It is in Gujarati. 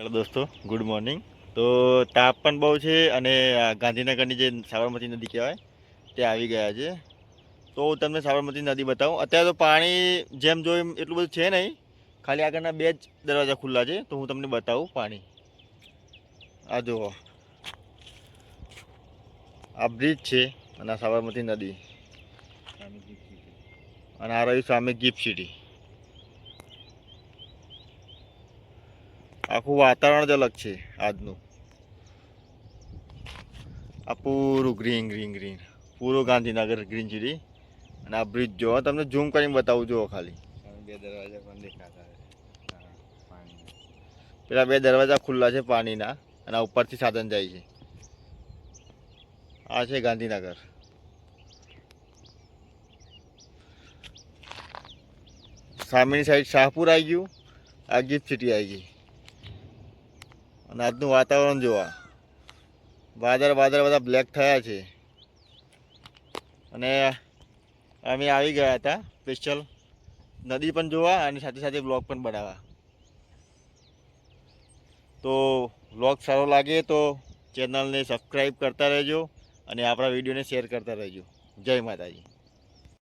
હેલો દોસ્તો, ગુડ મોર્નિંગ. તો તાપ પણ બહુ છે અને ગાંધીનગરની જે સાબરમતી નદી કહેવાય તે આવી ગયા છે. તો હું તમને સાબરમતી નદી બતાવું. અત્યારે તો પાણી જેમ જોયું એટલું બધું છે નહીં, ખાલી આગળના 2 જ દરવાજા ખુલ્લા છે. તો હું તમને બતાવું પાણી. આ જુઓ, આ બ્રિજ છે અને આ સાબરમતી નદી અને આ રહ્યું સામે ગિફ્ટ સિટી. આખું વાતાવરણ જ અલગ છે આજનું. આ પૂરું ગ્રીન ગ્રીન ગ્રીન, પૂરું ગાંધીનગર ગ્રીન સિટી. અને આ બ્રિજ જો તમને ઝૂમ કરીને બતાવું. જુઓ ખાલી 2 દરવાજા પણ દેખાતા પાણી. પેલા 2 દરવાજા ખુલ્લા છે પાણીના અને આ ઉપરથી સાધન જાય છે. આ છે ગાંધીનગર. સામેની સાઈડ શાહપુર આવી ગયું, આ ગિફ્ટ સિટી આવી ગઈ. અને આજનું વાતાવરણ જોવા, વાદળ બધા બ્લેક થયા છે. અને અમે આવી ગયા હતા સ્પેશિયલ નદી પણ જોવા અને સાથે સાથે બ્લોગ પણ બનાવવા. તો બ્લોગ સારો લાગે તો ચેનલને સબસ્ક્રાઈબ કરતા રહેજો અને આપણા વિડીયોને શેર કરતા રહેજો. જય માતાજી.